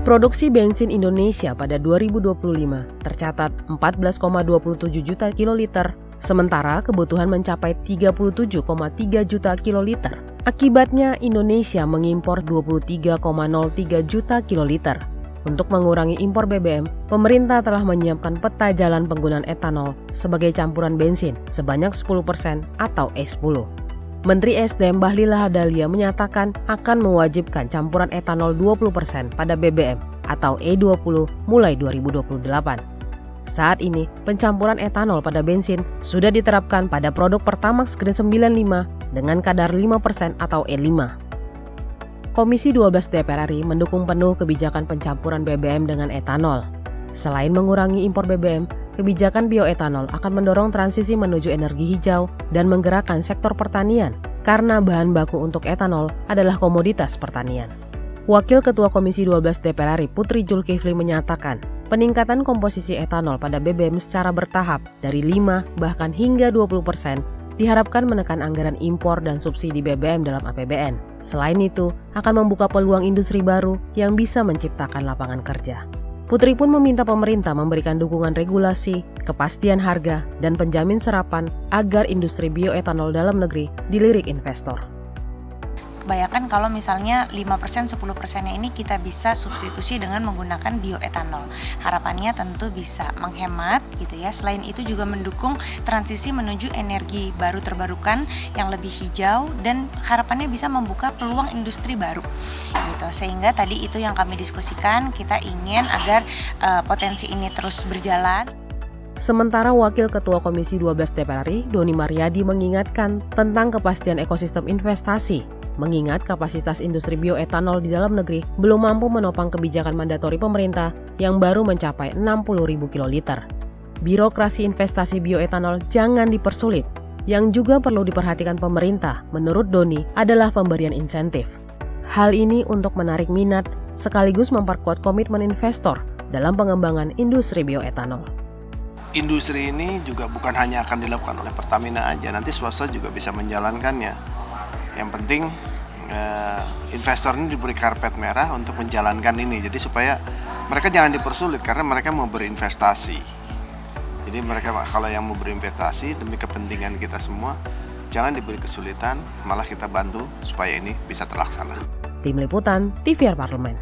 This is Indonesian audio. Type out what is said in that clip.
Produksi bensin Indonesia pada 2025 tercatat 14,27 juta kiloliter, sementara kebutuhan mencapai 37,3 juta kiloliter. Akibatnya, Indonesia mengimpor 23,03 juta kiloliter. Untuk mengurangi impor BBM, pemerintah telah menyiapkan peta jalan penggunaan etanol sebagai campuran bensin sebanyak 10% atau E10. Menteri SDM Bahlil Lahadalia menyatakan akan mewajibkan campuran etanol 20% pada BBM atau E20 mulai 2028. Saat ini, pencampuran etanol pada bensin sudah diterapkan pada produk Pertamax Green 95 dengan kadar 5% atau E5. Komisi 12 DPR RI mendukung penuh kebijakan pencampuran BBM dengan etanol. Selain mengurangi impor BBM, kebijakan bioetanol akan mendorong transisi menuju energi hijau dan menggerakkan sektor pertanian karena bahan baku untuk etanol adalah komoditas pertanian. Wakil Ketua Komisi 12 DPR RI Putri Zulkifli menyatakan, peningkatan komposisi etanol pada BBM secara bertahap dari 5 bahkan hingga 20% diharapkan menekan anggaran impor dan subsidi BBM dalam APBN. Selain itu, akan membuka peluang industri baru yang bisa menciptakan lapangan kerja. Putri pun meminta pemerintah memberikan dukungan regulasi, kepastian harga, dan penjamin serapan agar industri bioetanol dalam negeri dilirik investor. Bayangkan kalau misalnya 5%, 10%-nya ini kita bisa substitusi dengan menggunakan bioetanol. Harapannya tentu bisa menghemat gitu ya. Selain itu juga mendukung transisi menuju energi baru terbarukan yang lebih hijau dan harapannya bisa membuka peluang industri baru. Gitu. Sehingga tadi itu yang kami diskusikan, kita ingin agar potensi ini terus berjalan. Sementara Wakil Ketua Komisi 12 DPR RI, Doni Mariadi mengingatkan tentang kepastian ekosistem investasi, mengingat kapasitas industri bioetanol di dalam negeri belum mampu menopang kebijakan mandatori pemerintah yang baru mencapai 60.000 kiloliter. Birokrasi investasi bioetanol jangan dipersulit. Yang juga perlu diperhatikan pemerintah, menurut Doni, adalah pemberian insentif. Hal ini untuk menarik minat sekaligus memperkuat komitmen investor dalam pengembangan industri bioetanol. Industri ini juga bukan hanya akan dilakukan oleh Pertamina aja, nanti swasta juga bisa menjalankannya. Yang penting investor ini diberi karpet merah untuk menjalankan ini, jadi supaya mereka jangan dipersulit karena mereka mau berinvestasi. Jadi mereka kalau yang mau berinvestasi demi kepentingan kita semua, jangan diberi kesulitan, malah kita bantu supaya ini bisa terlaksana. Tim Liputan TVR Parlemen.